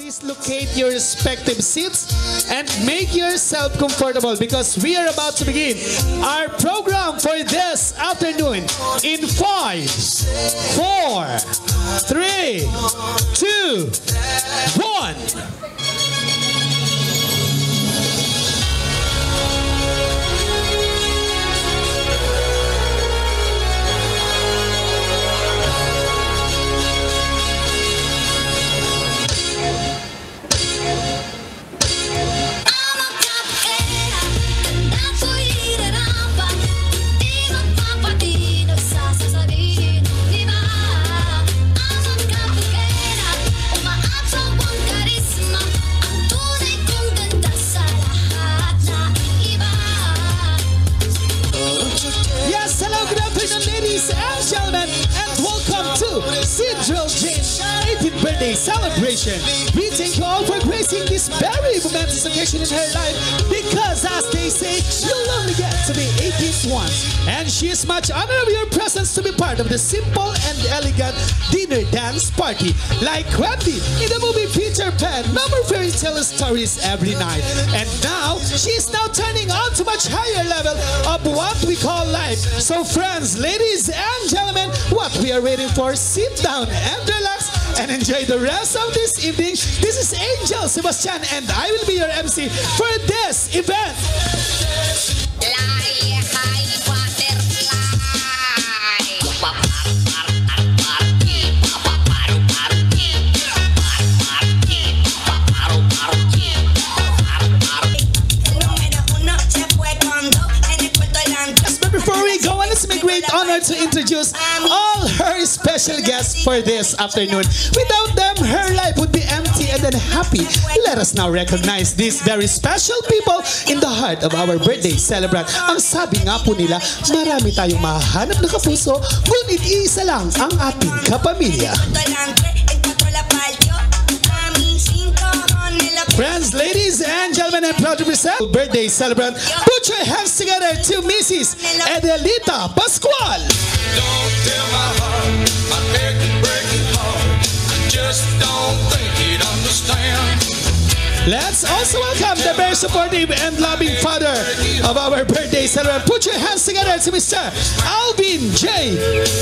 please locate your respective seats and make yourself comfortable because we are about to begin our program for this afternoon in 5, 4, 3, 2, 1. Sidrel Jane's 18th birthday celebration. We thank you all for gracing this very momentous occasion in her life because, as they say, you'll only get to be 18th once. And she is much honored of your presence to be part of the simple and elegant dinner dance party. Like Wendy in the movie Peter Pan, number fairy tale stories every night. And now, she is now turning on to much higher level of what we call life. So friends, ladies and gentlemen, what we are waiting for, sit down and relax and enjoy the rest of this evening. This is Angel Sebastian and I will be your MC for this event. It's my great honor to introduce all her special guests for this afternoon. Without them, her life would be empty and unhappy. Let us now recognize these very special people in the heart of our birthday celebrant. Ang sabi nga po nila, marami tayong mahanap na kapuso, ngunit isa lang ang ating kapamilya. Friends, ladies and gentlemen, I'm proud to present birthday celebrant. Put your hands together to Mrs. Edelita Pascual. Don't tell my heart, my neck is breaking hard. I just don't think he'd understand. Let's also welcome the very supportive and loving father of our birthday celebrant. Put your hands together to Mr. Alvin J.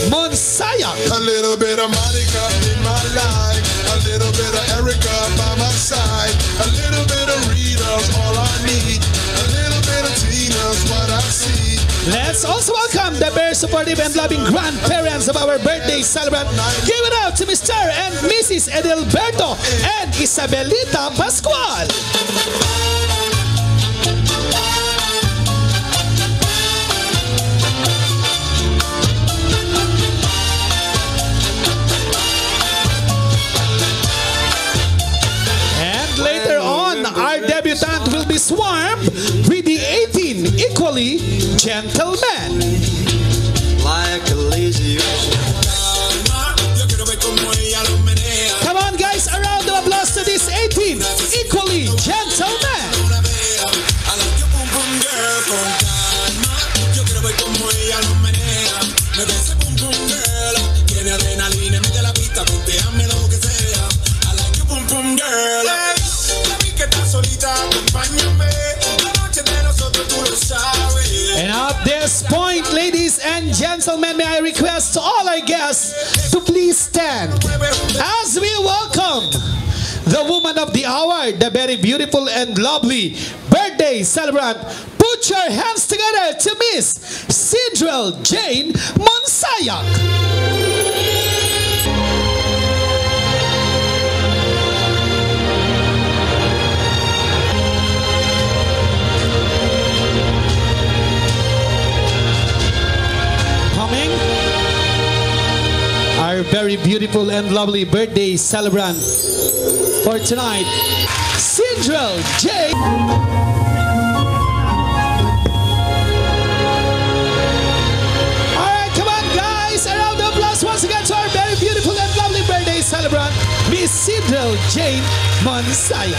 Monsayak. A little bit of Monica in my life, a little bit of Erica by my side, a little bit of Rita's all I need, a little bit of Tina's what I see. Let's also welcome the very supportive and loving grandparents of our birthday celebrant. Give it out to Mr. and Mrs. Edelberto and Isabelita Pascual. And later on, our debutant will be swarmed with the 18 equally gentlemen. Like a lazy Come on guys, a round of applause to this 18 equally gentlemen. And at this point, ladies and gentlemen, may I request all our guests to please stand as we welcome the woman of the hour, the very beautiful and lovely birthday celebrant. Put your hands together to Miss Sidrel Jane Monsayak. Our very beautiful and lovely birthday celebrant for tonight, Sidrel J. Alright, come on guys, a round of applause once again to our very beautiful and lovely birthday celebrant, Miss Sidrel Jane Monsayak.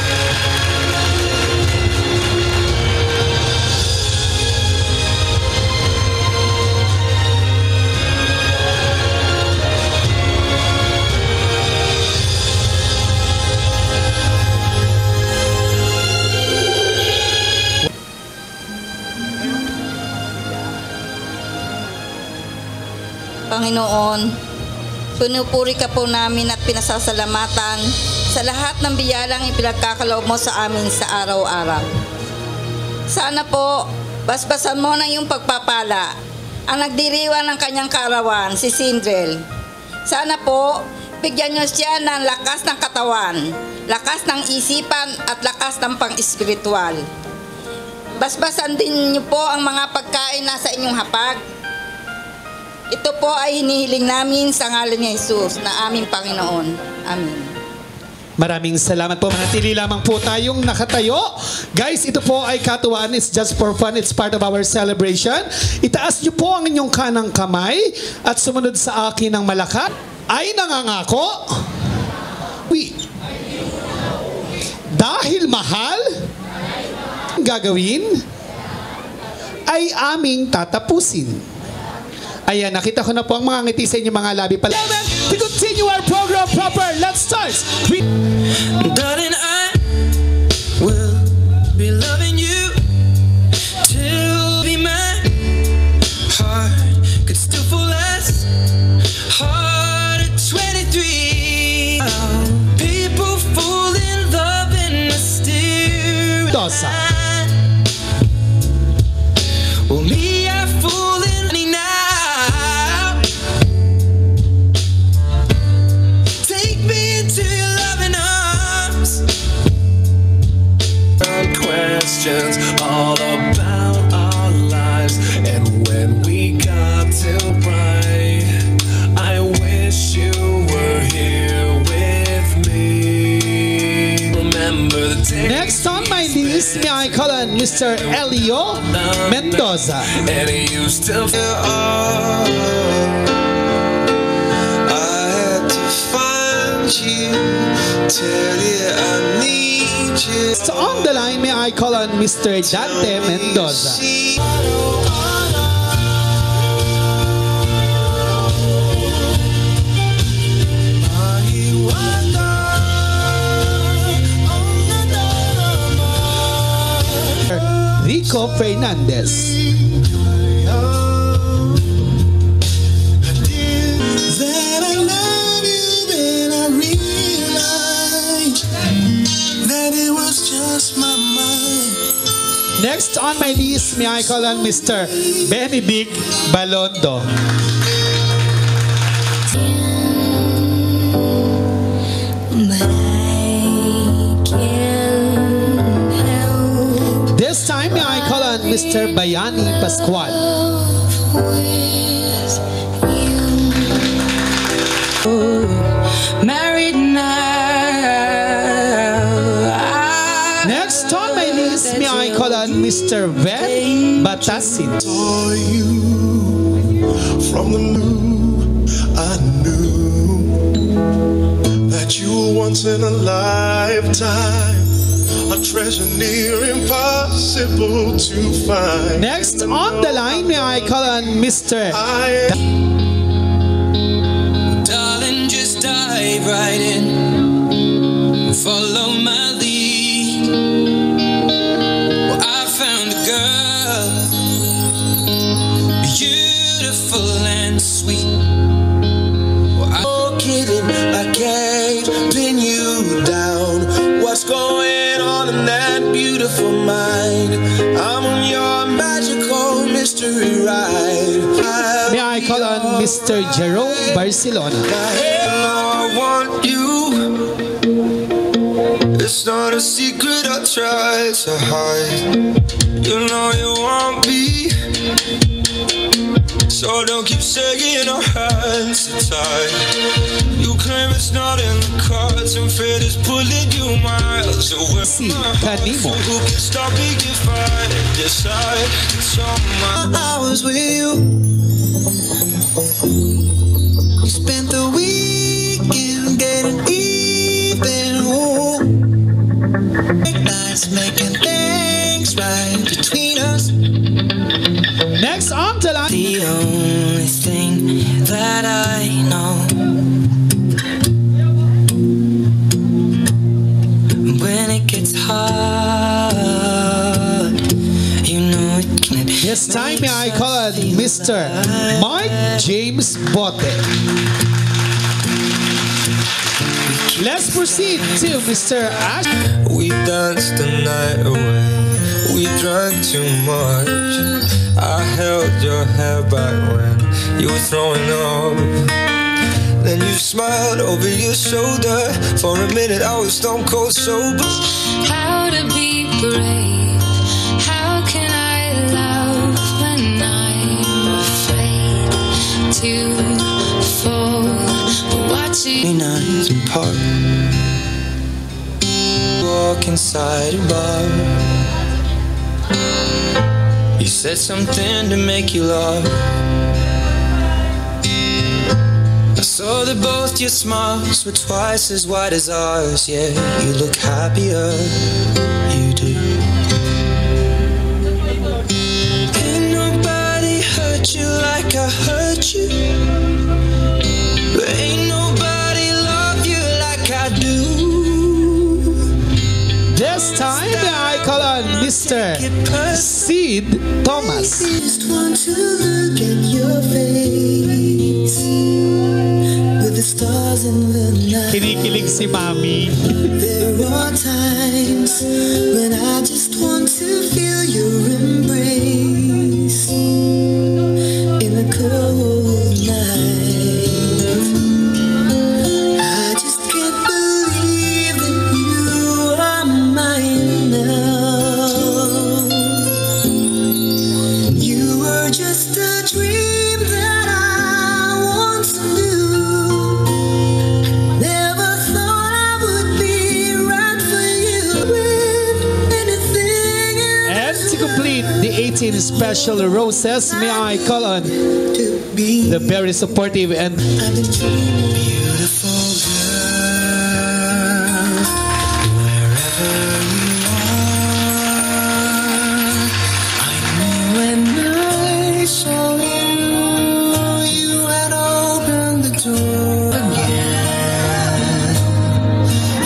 Panginoon, pinupuri ka po namin at pinasasalamatan sa lahat ng biyalang ipinagkakaloob mo sa amin sa araw-araw. Sana po, basbasan mo ng iyong pagpapala ang nagdiriwang ng kanyang kaarawan, si Sindrel. Sana po, bigyan niyo siya ng lakas ng katawan, lakas ng isipan at lakas ng pang-espiritual. Basbasan din niyo po ang mga pagkain na sa inyong hapag. Ito po ay hinihiling namin sa ngalan ni Jesus na aming Panginoon. Amen. Maraming salamat po. Manatili lamang po tayong nakatayo. Guys, ito po ay katuwaan. It's just for fun. It's part of our celebration. Itaas niyo po ang inyong kanang kamay at sumunod sa akin ng malakas. Ay nangangako. Dahil mahal gagawin ay aming tatapusin. Ayan, nakita ko na po ang mga ngiti sa inyo mga labi pala. To continue our program proper, let's start. Darling, I will be loving you till be my heart could still fall less hard at 23. People fall in love in mysterious Dosa. Well, me, I fall in money now. Take me into your loving arms. Questions all about our lives, and when we got to right, I wish you were here with me. Remember the day. Next on my list, may I call on Mr. Elio Mendoza. And it used to feel I had to find you, tell you I need you. So on the line, may I call on Mr. Dante Mendoza. Rico Fernandez. That I love you, then I realized that it was just my mind. Next on my list, may I call on Mr. Benedict Balondo. But I can't help This time, may I call on Mr. Bayani Pascual. with you. Married now. Next on my list, may I call on Mr. Ven Batasin. Saw you from the blue. I knew that you were once in a lifetime, a treasure near impossible to find. Next on the line, may I call on Mr. darling, just dive right in. Follow my lead. Well, I found a girl, beautiful and sweet. Well, no kidding, I can't pin you down. What's going on in that beautiful mind? I'm on your magical mystery ride. May I call on Mr. Jerome Barcelona. I want you. It's not a secret I try to hide. You know you want me, so don't keep saying our hands are tied. You claim it's not in the cards, and fate is pulling you miles away. Si Canimo. Who can stop me if I decide it's on my hours with you? We spent the weekend getting even. Ooh. Nights making things right between us. Next on the line, The only thing that I know, when it gets hard, you know it can. This time, may I call on Mr. Mark James Bote. Let's proceed to Mr. Ash. We danced the night away. We drank too much. I held your hair back when you were throwing up. Then you smiled over your shoulder. For a minute I was stone cold sober. How to be brave? How can I love when I'm afraid to fall? Watching Nights apart. Walk inside a bar. You said something to make you laugh. I saw that both your smiles were twice as wide as ours. Yeah, you look happier, you do. Ain't nobody hurt you like I hurt you. But ain't nobody love you like I do. This time, may I call on Mr. Sid Thomas. Just want to look at your face with the stars in the night. Kinikilig si Mami. There are times when I just want to feel your embrace in the cold night. I just can't believe that you are mine now. You were just a dream that I once knew. Never thought I would be right for you with anything And to complete the 18 special roses, may I call on to be. the very supportive and I've been dreaming. Beautiful girl, wherever you are. I knew when I saw you, you had opened the door again.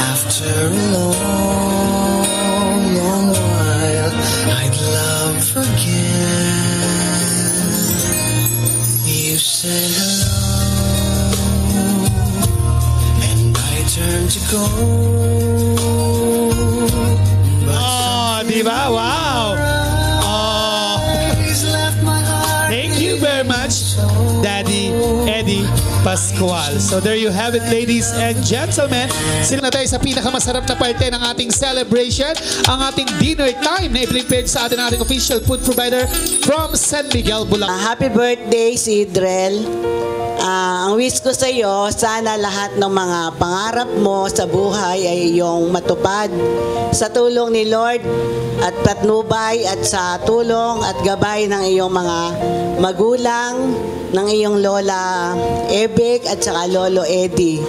After a long, long while, I'd love again. You said hello, and I turned to go. oh, di ba? Wow! Oh, Always left my heart. thank you very much, Daddy Eddie Pascual. So there you have it, ladies and gentlemen. Sila na tayo sa pinakamasarap na parte ng ating celebration, ang ating dinner time na i-prepared sa ating official food provider from San Miguel, Bulacan. Happy birthday, Sidrel. Ang wish ko sa iyo, sana lahat ng mga pangarap mo sa buhay ay iyong matupad. Sa tulong ni Lord at patnubay at sa tulong at gabay ng iyong mga magulang, ng iyong Lola Ebek at saka Lolo Eddie.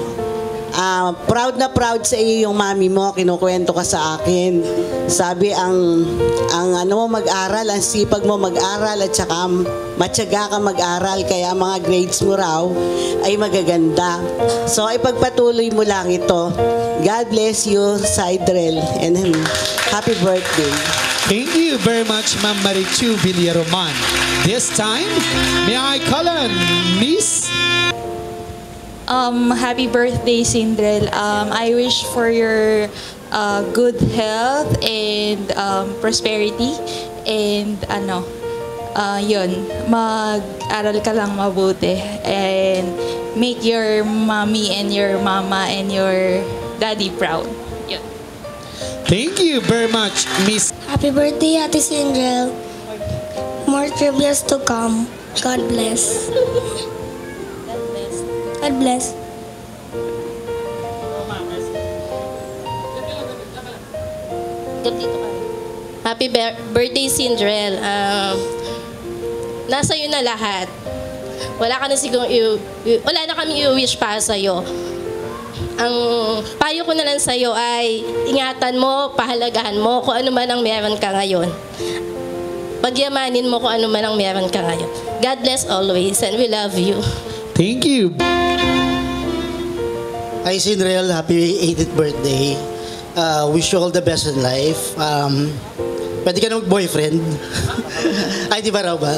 Proud na proud sa iyo yung mami mo, kinukwento ka sa akin. Sabi ang ano mo mag-aral, ang sipag mo mag-aral at saka matyaga ka mag-aral kaya mga grades mo raw ay magaganda. So ipagpatuloy mo lang ito. God bless you, Sidrel, and happy birthday. Thank you very much, Ma'am Marichu Villaroman. This time, may I call on Miss Happy birthday, Sindrel. I wish for your good health and prosperity. And yun, mag-aral ka lang mabuti. And make your mommy and your mama and your daddy proud. Yun. Thank you very much, Miss. Happy birthday, Ate Sindrel. More trivia to come. God bless. God bless. Happy birthday, Sindrel. Nasa iyo na lahat. Wala ka na siguro wala na kami i-wish para sa iyo. Ang payo ko na lang sa iyo ay ingatan mo, pahalagahan mo kung ano man ang meron ka ngayon. Pagyamanin mo kung ano man ang meron ka ngayon. God bless always and we love you. Thank you. Hi, Sindrel. Happy 80th birthday. Wish you all the best in life. Pwede ka na mag-boyfriend. Ay, di ba raw ba?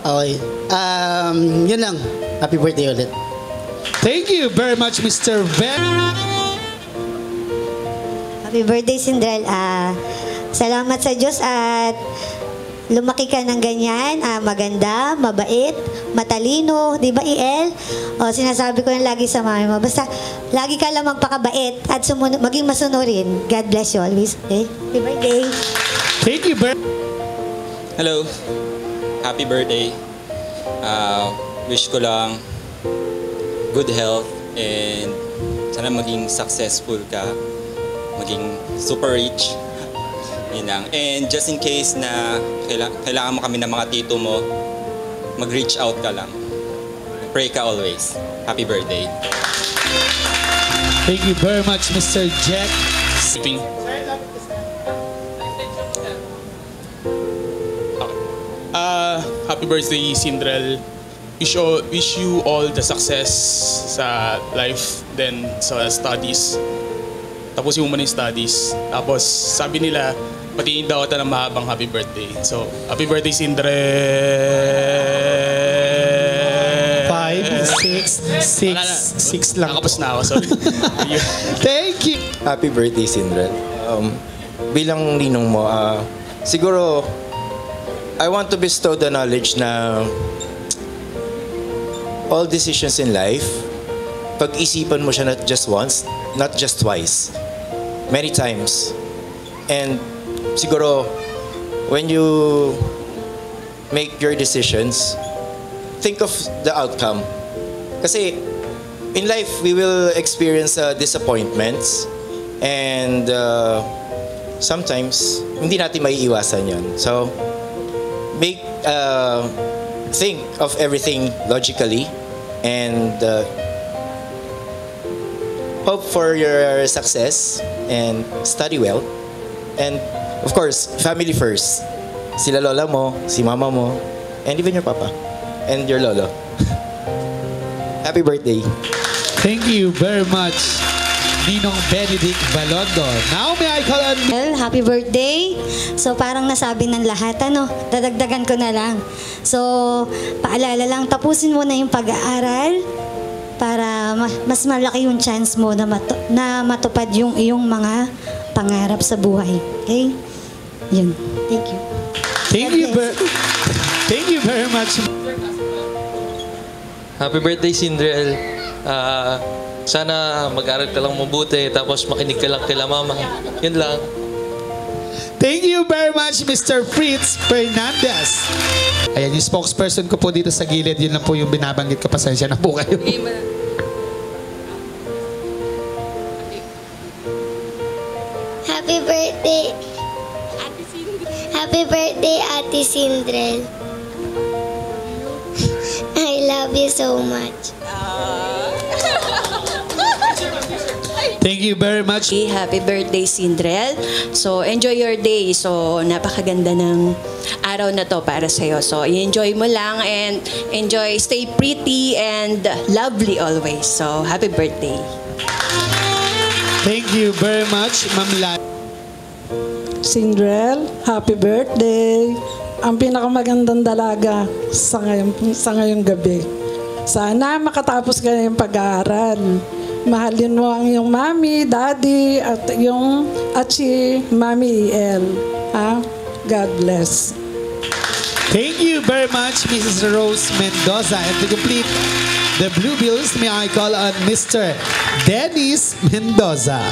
Okay. Yun lang. Happy birthday ulit. Thank you very much, Mr. Ben. Happy birthday, Sindrel. Salamat sa Diyos at lumaki ka ng ganyan. Maganda, mabait, matalino. Di ba, El? O, sinasabi ko lang lagi sa mami mo. Basta, lagi ka lang magpakabait at maging masunurin. God bless you always. Okay? Happy birthday. Thank you, Ben. Hello. Happy birthday. Wish ko lang good health and sana maging successful ka. Maging super rich. Yun lang. And just in case na kailangan mo kami ng mga tito mo, mag-reach out ka lang. Pray ka always. Happy birthday. Thank you very much, Mr. Jack. Happy birthday, Sindrel. Wish you all the success sa life, then sa studies. Tapusin mo muna yung studies. Tapos sabi nila, patiin daw ata ng mahabang happy birthday. So, happy birthday, Sindrel! 5, 6 lang. Nakapos na ako, sorry. Thank you. Happy birthday, Sindrel. Bilang ninong mo, siguro, I want to bestow the knowledge na all decisions in life, pag-isipan mo siya not just once, not just twice, many times. And siguro, when you make your decisions, think of the outcome. Kasi in life, we will experience disappointments and sometimes, hindi natin maiiwasan yun. So, think of everything logically and hope for your success and study well. And of course, family first. Sila lola mo, si mama mo, and even your papa and your lolo. Happy birthday. Thank you very much, Ninong Benedict Balondo. Now may I call on... Well, happy birthday. So parang nasabi ng lahat, dadagdagan ko na lang. So, paalala lang, tapusin mo na yung pag-aaral para mas malaki yung chance mo na, matupad yung iyong mga pangarap sa buhay. Okay? Yun. Thank you. Thank you very much. Happy birthday, Sindrel. Sana mag-aral ka lang mabuti, tapos makinig ka lang kila mama. Yun lang. Thank you very much, Mr. Fritz Fernandez. Ayan, yung spokesperson ko po dito sa gilid, yun lang po yung binabanggit ko. Pasensya na po kayo. Happy birthday. Happy birthday, Ate Sindrel. I love you so much. Thank you very much. Happy birthday, Sindrel. So, enjoy your day. So, napakaganda ng araw na to para sa'yo. So, i-enjoy mo lang and enjoy, stay pretty and lovely always. So, happy birthday. Thank you very much, Ma'am La. Sindrel, happy birthday. Ang pinakamagandang dalaga sa ngayong gabi. Sana makatapos ka na yung pag-aaral. Mahalin mo ang iyong mami, daddy, at si Mami El. God bless. Thank you very much, Mrs. Rose Mendoza. And to complete the Blue Bills, may I call on Mr. Dennis Mendoza.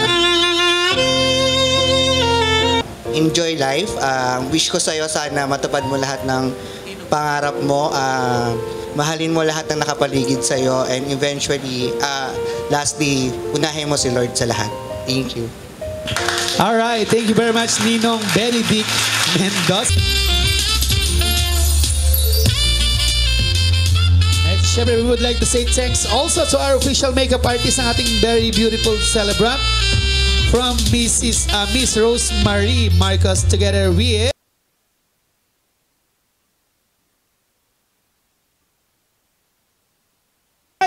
Enjoy life. Wish ko sa'yo sana matupad mo lahat ng pangarap mo. Mahalin mo lahat ng nakapaligid sa'yo, and eventually, lastly, unahin mo si Lord sa lahat. Thank you. All right. Thank you very much, Ninong Benedict Mendoza. And syempre, we would like to say thanks also to our official makeup artist, ang ating very beautiful celebrant from Miss Rosemary Marcos, together with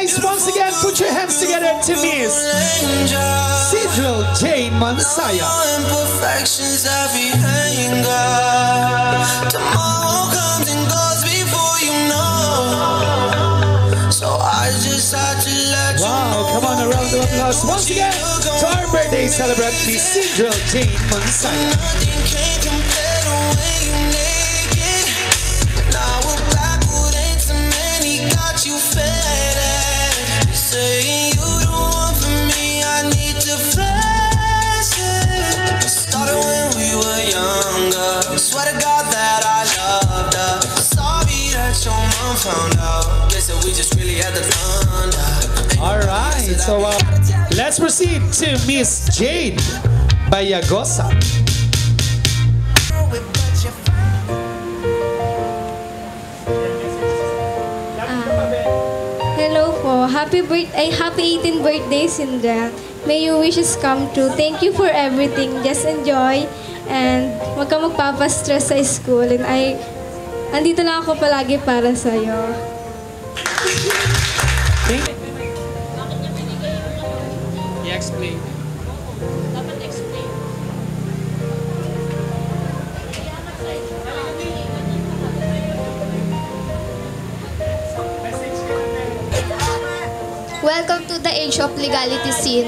guys, once again, put your hands together to Miss Sidrel Jane Mansaya. Imperfections every anger. Tomorrow comes and goes before you know. So I just had to let you know. Wow, come on, a round of applause once again to our birthday celebrant, Miss Sindrel Jane Mansaya. Nothing can compare the way you naked. Now we're backward and too many got you faded. Saying you don't want for me, I need to flash it. It started when we were younger. Swear to God that I loved her. Sorry that your mom found out. Guess that we just really had the thunder. Alright, so let's proceed to Miss Jane Bayagosa. Hello po. Happy 18th birthday, Sindrel. May your wishes come true. Thank you for everything. Just enjoy and wag ka magpapastress sa school. And andito lang ako palagi para sa'yo. I-explain. Dapat explain. Welcome to the age of legality scene.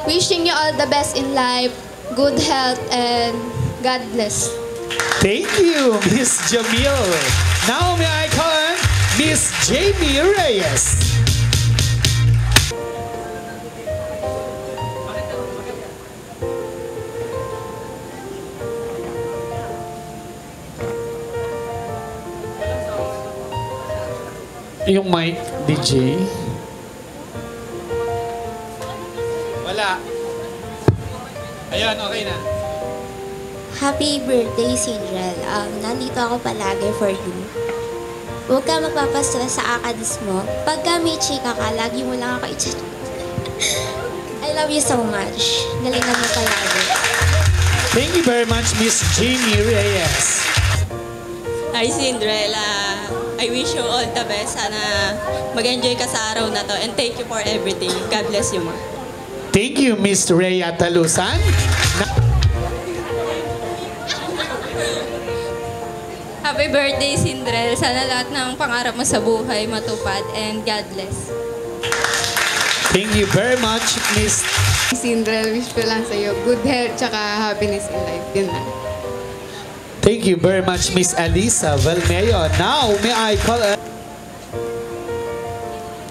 Wishing you all the best in life, good health, and God bless. Thank you, Miss Jamil. Now may I call on Miss Jamie Reyes. Yung mic, DJ. Wala. Ayan, okay na. Happy birthday, Sindrel. Nandito ako palagi for you. Huwag ka mapapastress sa academics mo. Pagka may chika ka, lagi mo lang ako i-chat. I love you so much. Galingan mo palagi. Thank you very much, Miss Jamie Reyes. Hi, Sindrel. I wish you all the best. Sana mag-enjoy ka sa araw na to. And thank you for everything. God bless you, ma. Thank you, Miss Rhea Talusan. Happy birthday, Sindrel. Sana lahat ng pangarap mo sa buhay matupad and God bless. Thank you very much, Miss Sindrel, wish ko lang sa'yo good health tsaka happiness in life. Yun lang. Thank you very much, Miss Alisa Valmeo. Now, may I call her?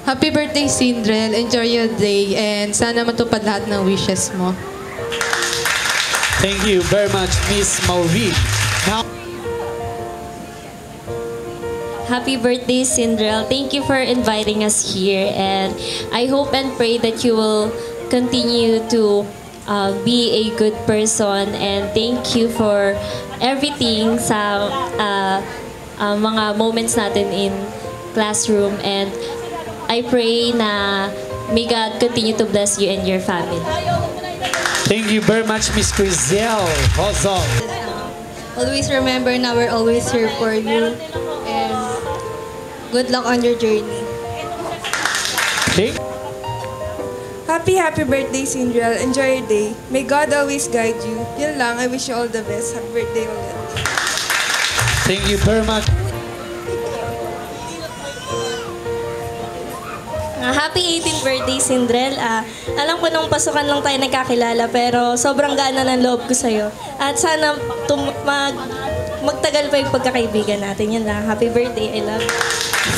Happy birthday, Sindrel. Enjoy your day and sana matupad lahat ng wishes mo. Thank you very much, Miss Maureen. Now, Happy birthday, Sindrel. Thank you for inviting us here. And I hope and pray that you will continue to be a good person. And thank you for everything sa mga moments natin in classroom. And I pray na may God continue to bless you and your family. thank you very much, Miss Crisel Hozol. Always remember na we're always here for you. And good luck on your journey. Happy birthday, Sindrel. Enjoy your day. May God always guide you. Yun lang, I wish you all the best. Happy birthday ulit. Thank you very much. Happy 18th birthday, Sindrel. Alam ko nung pasukan lang tayo nagkakilala pero sobrang gana ng loob ko sa'yo. At sana magtagal pa yung pagkakaibigan natin. Yan lang. Happy birthday. I love you.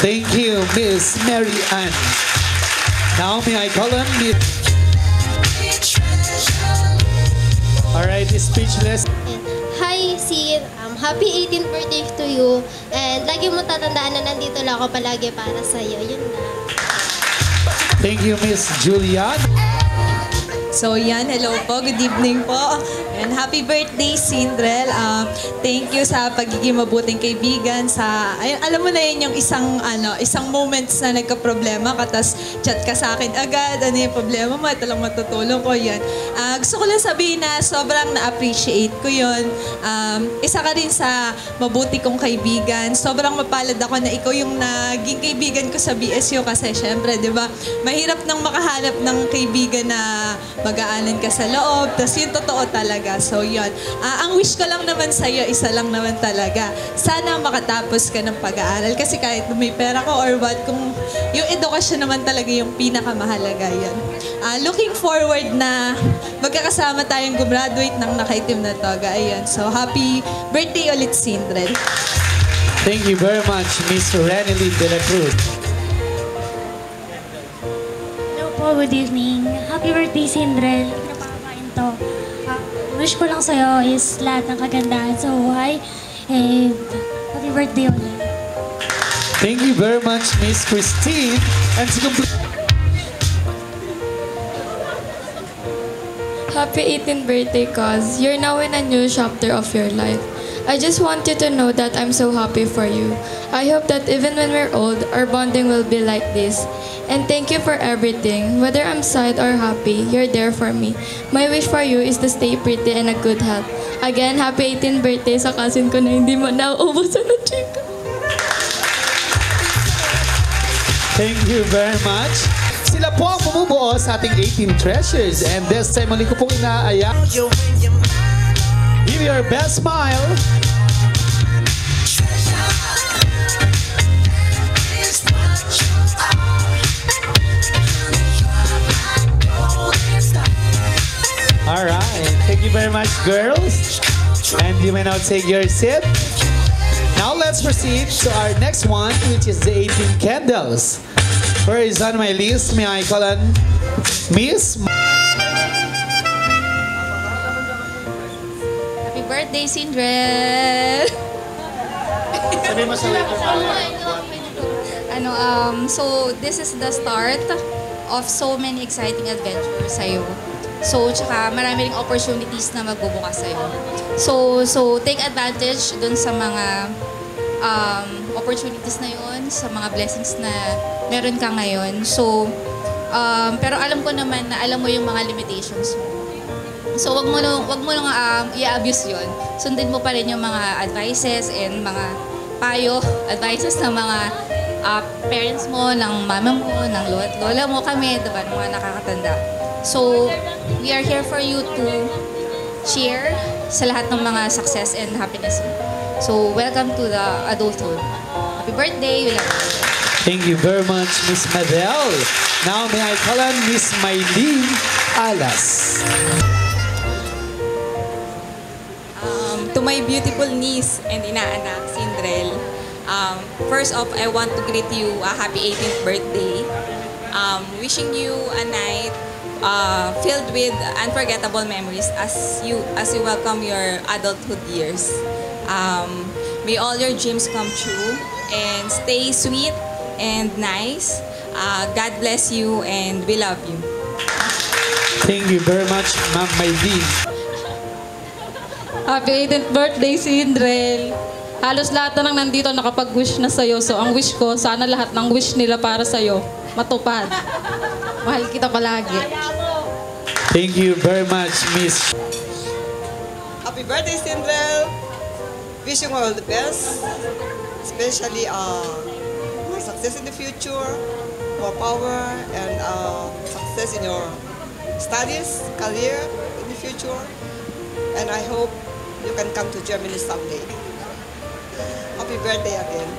Thank you, Miss Mary Ann. Now may I call on Miss... Alright, speechless. Hi, Sid. Happy 18th birthday to you. And lagi mo tatandaan na nandito lang ako palagi para sa'yo. Yun na. Thank you, Miss Julian. So yan, hello po, good evening po. And happy birthday, Sindrel. Thank you sa pagiging mabuting kaibigan. Alam mo na yun yung isang moments na nagka-problema ka, tas chat ka sa akin agad, ano yung problema mo, ito lang matutulong ko yan. Gusto ko lang sabihin na sobrang na-appreciate ko yun. Isa ka rin sa mabuti kong kaibigan. Sobrang mapalad ako na ikaw yung naging kaibigan ko sa BSU kasi syempre, di ba, mahirap nang makahanap ng kaibigan na mag-aanan ka sa loob, tapos yun totoo talaga. So yun, ang wish ko lang naman sa'yo, isa lang naman talaga. Sana makatapos ka ng pag-aaral kasi kahit may pera ko or what, kung yung edukasyon naman talaga yung pinakamahalaga yun. Looking forward na magkakasama tayong gumraduate ng nakaitim na toga. Ayun. So happy birthday ulit, Sindrel. Thank you very much, Miss Renely de la Cruz. Hello po, good evening. Happy birthday, Sindrel. Napakakain to. Wish ko lang sa'yo is lahat ng kagandahan sa buhay. And happy birthday ulit. Thank you very much, Miss Christine. And to complete... Happy 18th birthday, cuz you're now in a new chapter of your life. I just want you to know that I'm so happy for you. I hope that even when we're old, our bonding will be like this. And thank you for everything. Whether I'm sad or happy, you're there for me. My wish for you is to stay pretty and a good health. Again, happy 18th birthday sa cousin ko na hindi mo nauubusan ng chika. Thank you very much. Sila po ang bumubuo sa ating 18 treasures. And this time, muli ko pong inaaya. Give your best smile. All right. Thank you very much, girls. And you may now take your seat. Now let's proceed to our next one, which is the 18 candles. Where is on my list? May I call on Miss? Happy birthday, Sindrel! Sabi mo sa So this is the start of so many exciting adventures sa'yo. So, tsaka marami ring opportunities na magbubukas sa'yo. So take advantage dun sa mga opportunities na yun, sa mga blessings na meron ka ngayon. So, pero alam ko naman na alam mo yung mga limitations mo. So, wag mo lang i-abuse yun. Sundin mo pa rin yung mga advices and mga advices ng mga parents mo, ng mama mo, ng lola mo, kami, diba, ng mga nakakatanda. So, we are here for you to cheer sa lahat ng mga success and happiness mo. So, welcome to the adulthood. Happy birthday! We love you. Thank you very much, Miss Madel. Now, may I call on Miss Maylene Alas. To my beautiful niece and inaanak, Sindrel, first off, I want to greet you a happy 18th birthday. Wishing you a night filled with unforgettable memories as you welcome your adulthood years. May all your dreams come true and stay sweet and nice. God bless you and we love you. Thank you very much, Ma'am Maylene. Happy 18th birthday, Sindrel. Halos lahat na nang nandito nakapag-wish na sa'yo. So, ang wish ko, sana lahat ng wish nila para sa'yo matupad. Mahal kita palagi. Thank you very much, Miss. Happy birthday, Sindrel. Wishing you all the best. Especially more success in the future, more power, and success in your studies, career in the future. And I hope you can come to Germany someday. Happy birthday again.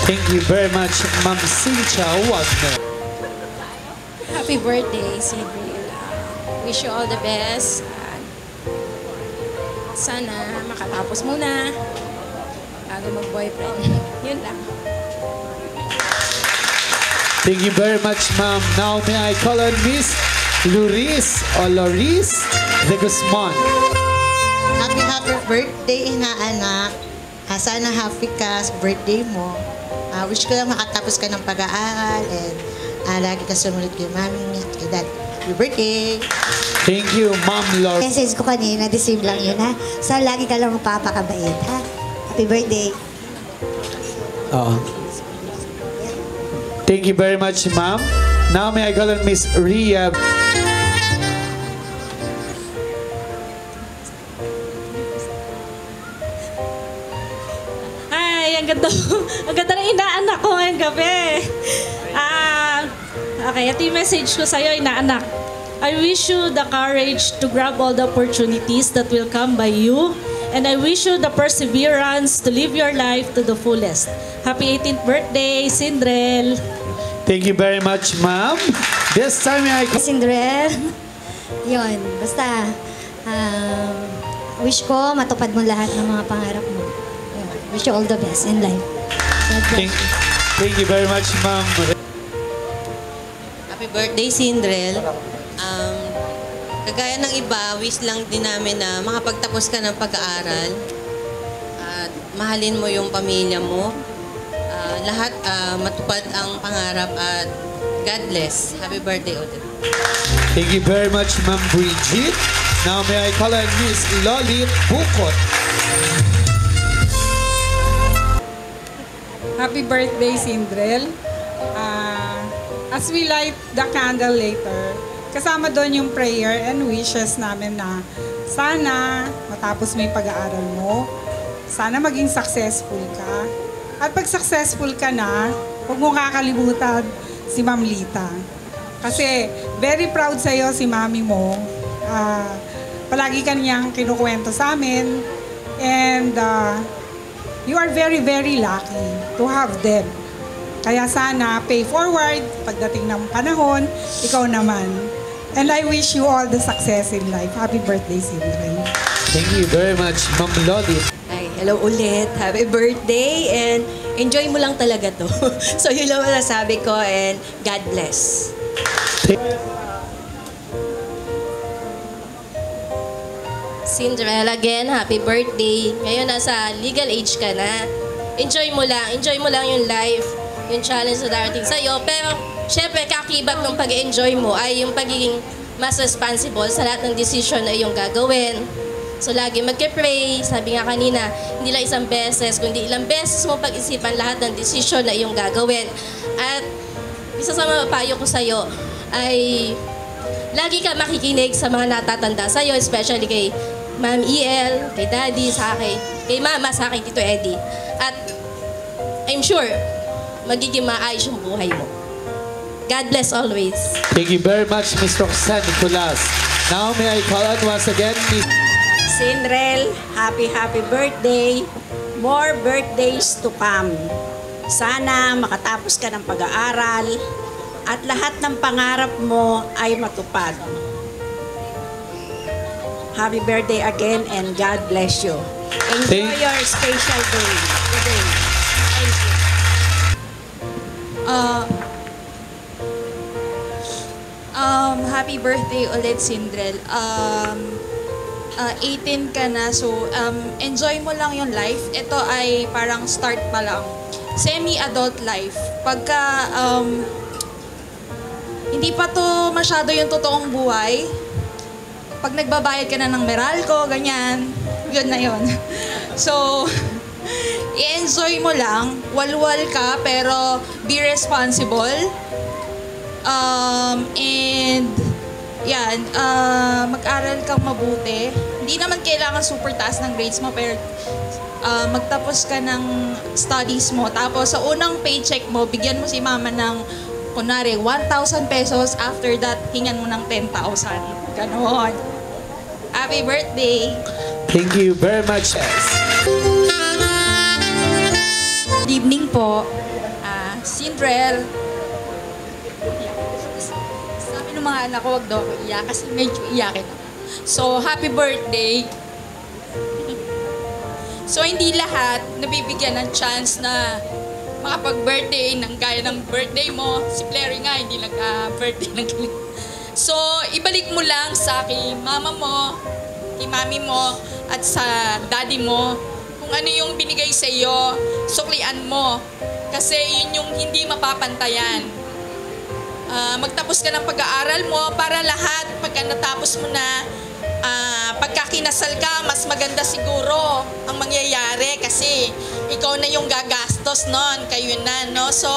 Thank you very much, Ma'am Cynthia Wagner. Happy birthday, Sindrel. Wish you all the best. Sana makatapos muna bago mag-boyfriend. Yun lang. Thank you very much, ma'am. Now, may I call on Miss Loris de Guzman. Happy birthday, inaanak. Sana happy ka sa birthday mo. Wish ko lang makatapos ka ng pag-aaral and lagi ka sumunod kay mami at kay dad. Happy birthday! Thank you, Ma'am Lord. Message ko kanina, the same lang yun, ha? So, lagi ka lang magpapakabait, ha? Happy birthday. Thank you very much, ma'am. Now, may I call on Miss Ria. Ay, ang ganda. Ang ganda ng inaanak ko ngayong gabi. Okay, ito yung message ko sa'yo, inaanak. I wish you the courage to grab all the opportunities that will come by you. And I wish you the perseverance to live your life to the fullest. Happy 18th birthday, Sindrel. Thank you very much, ma'am. This time I... Sindrel, yun, basta, wish ko matupad mo lahat ng mga pangarap mo. Yun. Wish you all the best in life. Thank you very much, ma'am. Happy birthday, Sindrel. Kagaya ng iba, wish lang din namin na makapagtapos ka ng pag-aaral at mahalin mo yung pamilya mo. Lahat matupad ang pangarap at God bless. Happy birthday ulit. Thank you very much, Ma'am Bridget. Now may I call on Miss Loli Bukot. Happy birthday, Sindrel. As we light the candle later, kasama doon yung prayer and wishes namin na sana matapos mo yung pag-aaral mo, sana maging successful ka. At pag successful ka na, huwag mo kakalimutan si Ma'am Lita. Kasi very proud sa'yo si Mami mo. Palagi ka niyang kinukwento sa amin. And you are very, very lucky to have them. Kaya sana pay forward pagdating ng panahon, ikaw naman. And I wish you all the success in life. Happy birthday, Sindrel. Thank you very much, Ma'am Loli. Ay, hello ulit. Happy birthday and enjoy mo lang talaga to. So yun lang masasabi ko and God bless. Sindrel, again, happy birthday. Ngayon nasa legal age ka na. Enjoy mo lang yung life, yung challenge na darating sa'yo. Pero, syempre, kakibat ng pag-enjoy mo ay yung pagiging mas responsible sa lahat ng decision na iyong gagawin. So, lagi magke-pray. Sabi nga kanina, hindi lang isang beses, kundi ilang beses mo pag-isipan lahat ng decision na iyong gagawin. At, isa sa mga payo ko sa'yo ay lagi ka makikinig sa mga natatanda sa'yo, especially kay Ma'am EL, kay Daddy, sa akin, kay Mama, sa akin, Tito Eddie. At I'm sure, magiging maayos yung buhay mo. God bless always. Thank you very much, Ms. Roxanne Nicolas. Now may I call on once again, Ms. Sindrel, happy birthday. More birthdays to come. Sana makatapos ka ng pag-aaral at lahat ng pangarap mo ay matupad. Happy birthday again and God bless you. Enjoy your special day today. Thank you. Happy birthday ulit, Sindrel. 18 ka na, so enjoy mo lang yung life. Ito ay parang start pa lang. Semi-adult life. Pagka hindi pa to masyado yung totoong buhay, pag nagbabayad ka na ng Meralco, ganyan, yun na yun. So, i-enjoy mo lang, walwal ka, pero be responsible. And, yan, mag-aral kang mabuti. Hindi naman kailangan super taas ng grades mo, pero magtapos ka ng studies mo. Tapos, sa unang paycheck mo, bigyan mo si mama ng, kunwari, 1,000 pesos. After that, hingan mo ng 10,000. Ganon. Happy birthday! Thank you very much. Good evening po. Sindrel. Sabi ng mga anak ko, wag daw ako iyak kasi medyo iyakin ako. So, happy birthday. So, hindi lahat nabibigyan ng chance na makapag-birthday ng gaya ng birthday mo. Si Clary nga, hindi nag-birthday ng galing. So, ibalik mo lang sa kay mama mo, kay mami mo, at sa daddy mo, kung ano yung binigay sa iyo, suklian mo. Kasi yun yung hindi mapapantayan. Magtapos ka ng pag-aaral mo para lahat, pagka natapos mo na, pagka kinasal ka, mas maganda siguro ang mangyayari kasi ikaw na yung gagastos nun, kayo na, no? So,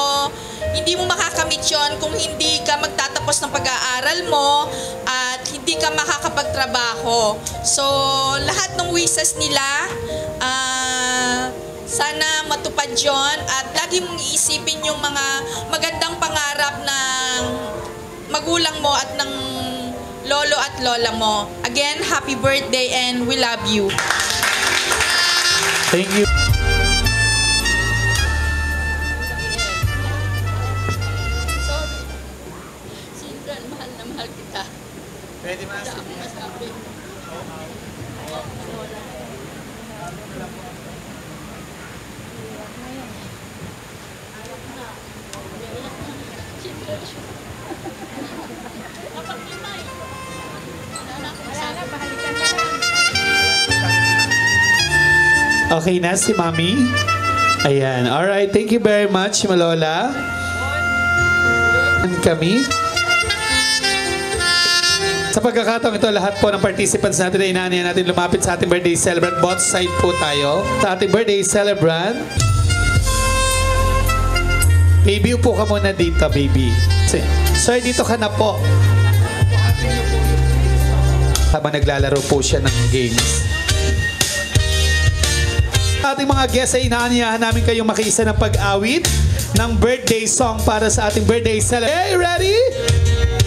hindi mo makakamit yun kung hindi ka magtatapos ng pag-aaral mo at hindi ka makakapagtrabaho. So, lahat ng wishes nila, sana matupad yun at lagi mong iisipin yung mga magandang pangarap ng magulang mo at ng lolo at lola mo. Again, happy birthday and we love you. Thank you. Sindran, mahal na mahal kita. Pwede masabi. Okay na si Mami. Ayan. Alright. Thank you very much, Malola. And kami. Sa pagkakataong ito, lahat po ng participants natin ay inaanihan natin lumapit sa ating birthday celebrant. Both side po tayo. Sa ating birthday celebrant. Baby, upo ka muna dito, baby. Sir, dito ka na po. Habang naglalaro po siya ng games. Ating mga guests ay inaaniyahan namin kayong makiisa ng pag-awit ng birthday song para sa ating birthday celebration. Hey, ready?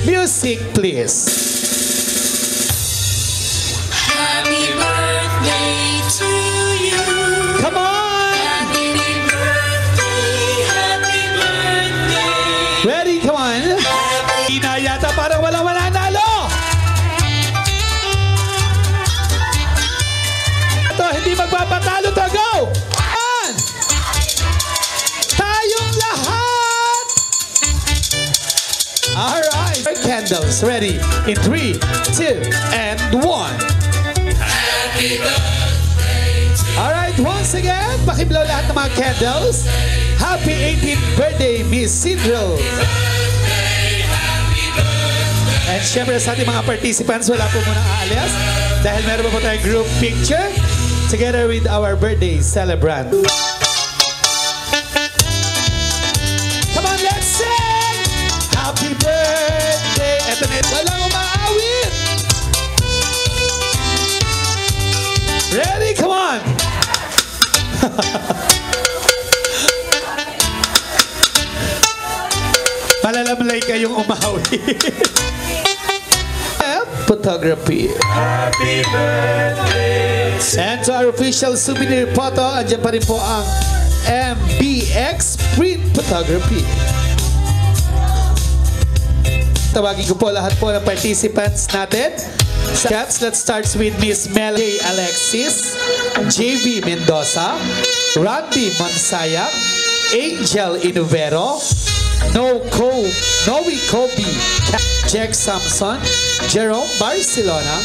Music, please. Happy birthday to you. Come on! Happy birthday, happy birthday. Ready? Come on. Ina yata parang wala nalo. Ito, hindi magpapatalo to. Go! On! Tayong lahat! Alright. Candles. Ready? In 3, 2, and 1. Happy birthday to you. Alright, once again, pakiblaw lahat ng mga candles. Happy 18th birthday, Miss Sindrel. And syempre sa ating mga participants, wala po munang aalis dahil meron po tayong group picture together with our birthday celebrant. Come on, let's sing! Happy birthday! Eto na, walang umaawit! Ready? Come on! Malalamlay kayong umawit. Photography. Happy birthday. And to our official souvenir photo, andyan pa rin po ang MBX Print Photography. Tawagin ko po lahat po ng participants natin. Let's start with Miss Mel J. Alexis, JV Mendoza, Randy Monsayak, Angel Inuvero, Noe Kobe, Jack Samson, Jerome Barcelona,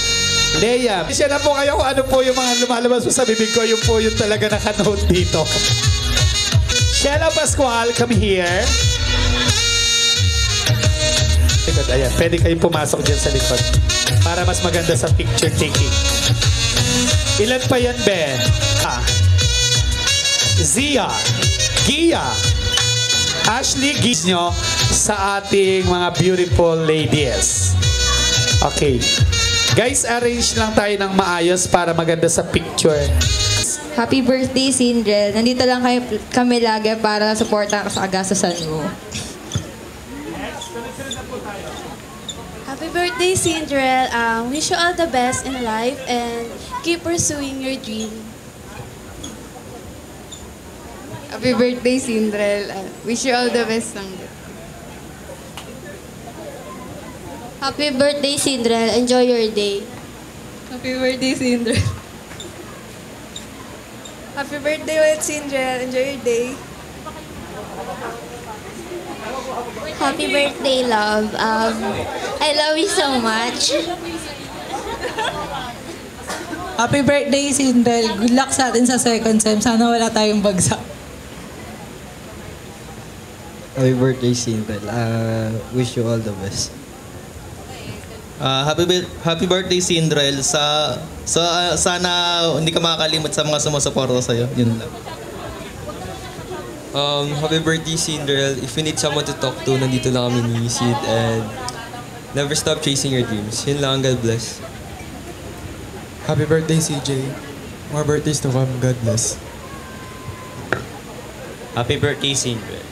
Leia. Siya na po kayo kung ano po yung mga lumalabas po sa bibig ko. Yung po yung talaga naka-note dito. Sheila Pascual, come here. Likod, ayan. Pwede kayong pumasok dyan sa likod. Para mas maganda sa picture taking. Ilan pa yan, Ben? Zia, Gia, Ashley, giz nyo sa ating mga beautiful ladies. Okay. Guys, arrange lang tayo ng maayos para maganda sa picture. Happy birthday, Sindrel. Nandito lang kami lagi para supportan ka sa agasasan mo. Happy birthday, Sindrel. Wish you all the best in life and keep pursuing your dream. Happy birthday, Sindrel. Wish you all the best ng Happy birthday, Sindrel. Enjoy your day. Happy birthday, Sindrel. Happy birthday ulit, Sindrel. Enjoy your day. Happy birthday, love. I love you so much. Happy birthday, Sindrel. Good luck sa atin sa second sem. Sana wala tayong bagsak. Happy birthday, Sindrel. Wish you all the best. Happy birthday, Sindrel. Sana hindi ka makakalimot sa mga sumusuporta sa'yo. Yun lang. Happy birthday, Sindrel. If you need someone to talk to, nandito lang kami ni Sid. And never stop chasing your dreams. Yun lang. God bless. Happy birthday, CJ. More birthdays to come. God bless. Happy birthday, Sindrel.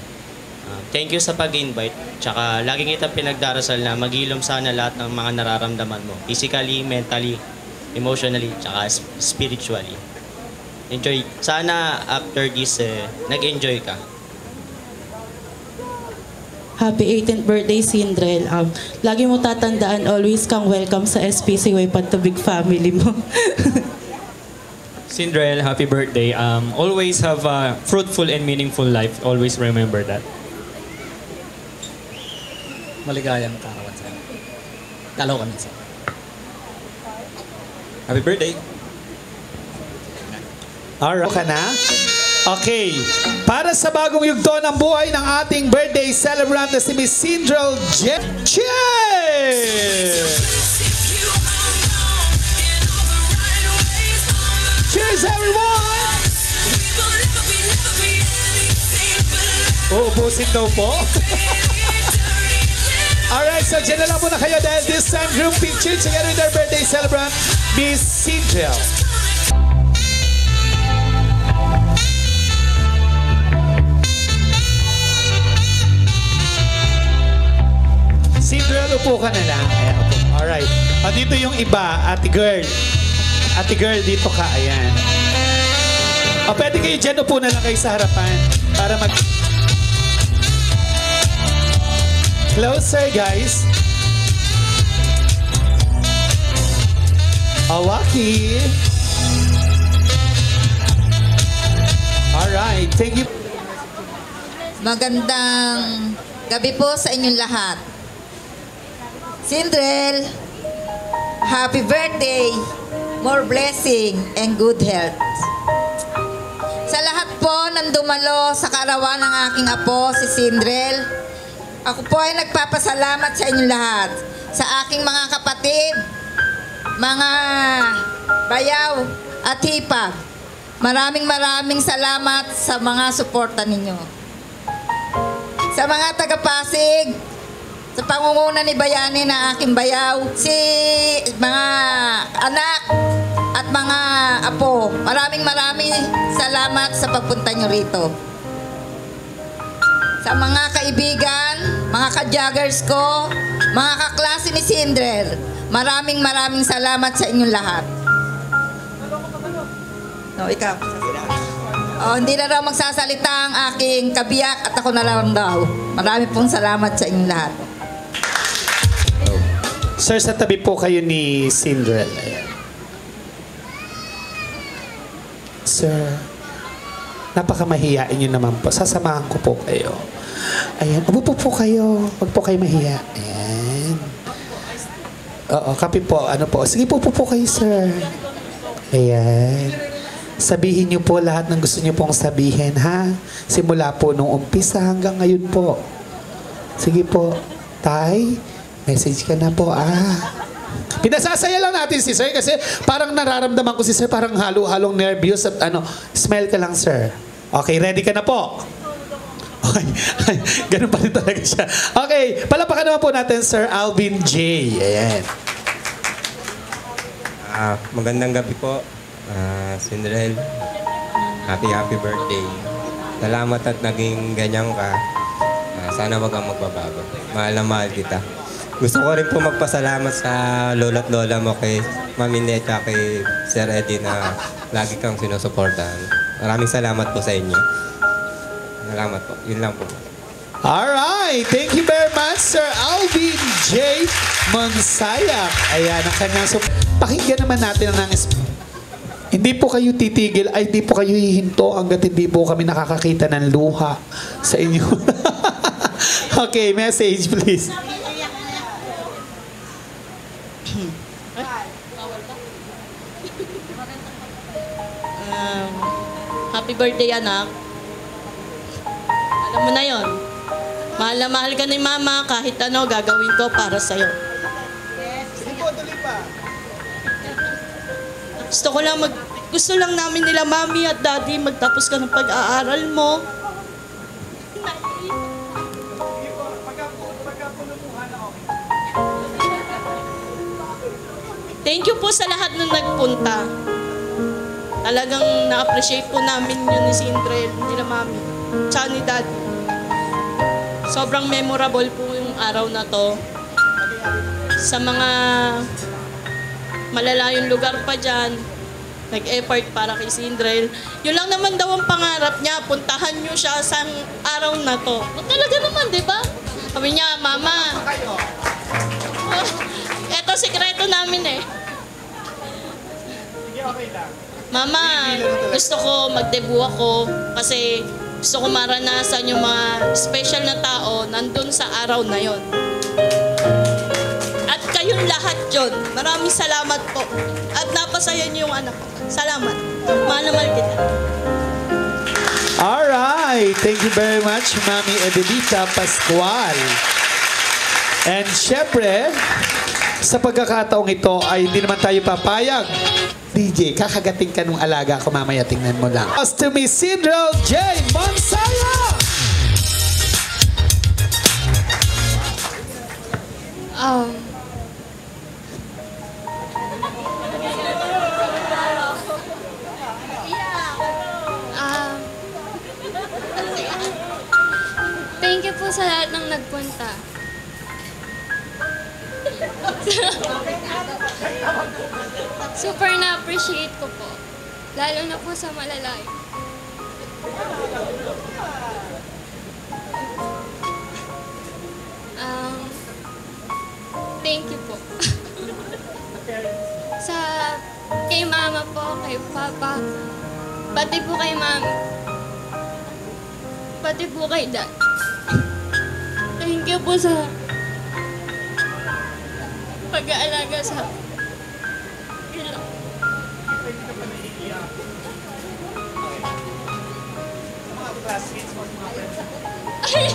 Thank you sa pag-invite. Tsaka laging kitang pinagdarasal na maghilom sana lahat ng mga nararamdaman mo. Physically, mentally, emotionally, tsaka spiritually. Enjoy. Sana after this, nag-enjoy ka. Happy 18th birthday, Sindrel. Lagi mo tatandaan, always kang welcome sa SPC Way Patubig family mo. Sindrel, happy birthday. Always have a fruitful and meaningful life. Always remember that. Maligayang karawan sa'yo. Dalaw kami sa'yo. Happy birthday. Alright. Ka na? Okay. Para sa bagong yugto ng buhay ng ating birthday celebrant na si Miss Sindrel Jen. Cheers! Cheers, everyone! Uubusin daw po. Alright, so dyan na lang muna kayo dahil this time group picture together with our birthday celebrant, Miss Sindrel. Sindrel, upo ka na lang. Ayan, upo. Alright. Dito yung iba, ate girl. Ate girl, dito ka. Ayan. Pwede kayo dyan, upo na lang kayo sa harapan para mag... Closer, guys. Awaki. Alright, thank you. Magandang gabi po sa inyong lahat. Sindrel, happy birthday, more blessing and good health. Sa lahat po ng dumalo sa kaarawan ng aking apo, si Sindrel, ako po ay nagpapasalamat sa inyong lahat, sa aking mga kapatid, mga bayaw at hipag. Maraming salamat sa mga suporta ninyo. Sa mga taga-Pasig, sa pangunguna ni Bayani na aking bayaw, mga anak at mga apo, maraming salamat sa pagpunta nyo rito. Sa mga kaibigan, mga ka-joggers ko, mga kaklase ni Sindrel, maraming salamat sa inyong lahat. No, ikaw. Hindi na raw magsasalita ang aking kabiyak at ako na lang daw. Marami pong salamat sa inyong lahat. Sir, sa tabi po kayo ni Sindrel. Sir, napakamahiyain nyo naman po. Sasamahan ko po kayo. Ayan. Upo po kayo. Huwag po kayo mahiya. Ayan. Oo, kape po. Ano po? Sige po kayo, sir. Ayan. Sabihin nyo po lahat ng gusto nyo pong sabihin, ha? Simula po nung umpisa hanggang ngayon po. Sige po. Tay, message ka na po, Pinasasaya lang natin si sir kasi parang nararamdaman ko si sir parang halo-halong nervyos at smile ka lang, sir. Okay, ready ka na po? Okay, ganun pa rin talaga siya. Okay, palapakan naman po natin, Sir Alvin J. Ayan. Magandang gabi po, Sindrel. Happy birthday. Salamat at naging ganyan ka. Sana wag kang magbabago. Mahal na mahal kita. Gusto ko rin po magpasalamat sa lola't lola mo kay Mami Neta, kay Sir Eddie na lagi kang sinusuportahan. Maraming salamat po sa inyo. Salamat po. Yun lang po. Alright. Thank you very much, Sir Alvin J. Monsayak. Ayan, ang kanyang... Pakinggan naman natin ang hindi po kayo titigil, ay hindi po kayo hihinto hanggat hindi po kami nakakakita ng luha sa inyo. Okay, message please. Happy birthday, anak. Alam mo na yon. Mahal na mahal ka ni Mama, kahit ano gagawin ko para sa'yo. Sige po, tuloy pa. Gusto lang namin nila Mami at Daddy magtapos ka ng pag-aaral mo. Thank you po sa lahat ng nagpunta. Talagang na-appreciate po namin yun ni Sindrel, nila Mami, tsaka ni Daddy. sobrang memorable po yung araw na to. Sa mga malalayong lugar pa dyan, nag-effort para kay Sindrel. Yun lang naman daw ang pangarap niya, puntahan niyo siya sa araw na to. O, talaga naman, di ba? Sabi niya, Mama, eto sikreto namin eh. Mama, gusto ko magdebu ako kasi gusto ko maranasan yung mga special na tao nandun sa araw na yon. At kayong lahat yon. Maraming salamat po. At napasaya niyo yung anak ko. Salamat. Mahal na mahal kita. Alright, thank you very much, Mami Edelita Pascual. And syempre, sa pagkakataong ito ay hindi naman tayo papayag. DJ, kakagating ka nung alaga ko mamaya, tingnan mo lang. To Miss Sindrel J. Monsaya! Thank you po sa lahat ng nagpunta. Super na-appreciate ko po. Lalo na po sa malalayo. Thank you po. Kay Mama po, kay Papa, pati po kay Mami, pati po kay Dad. Thank you po sa pag-aalaga sa yun lang. Ay!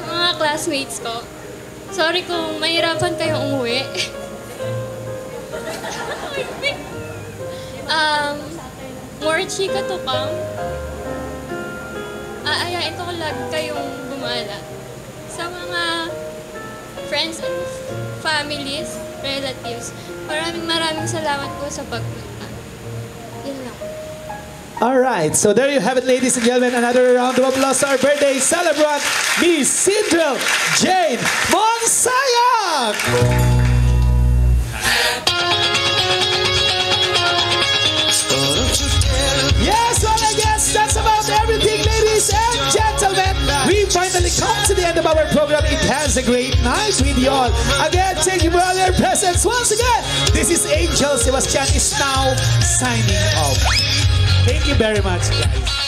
Mga classmates ko, sorry kung mahirapan kayong umuwi. More chika to come. Aayain ko lagi kayong gumala. Sa mga friends and families, relatives, maraming salamat po sa pagpunta. Yun lang. Alright, so there you have it, ladies and gentlemen. Another round of applause to our birthday celebrant, Miss Sindrel Jane Monsayak! Yes, well, I guess that's about everything, ladies and gentlemen. We finally come to the end of our program. It has a great night with you all. Again, thank you for all your presence. Once again, this is Angel Sebastian is now signing off. Thank you very much, guys.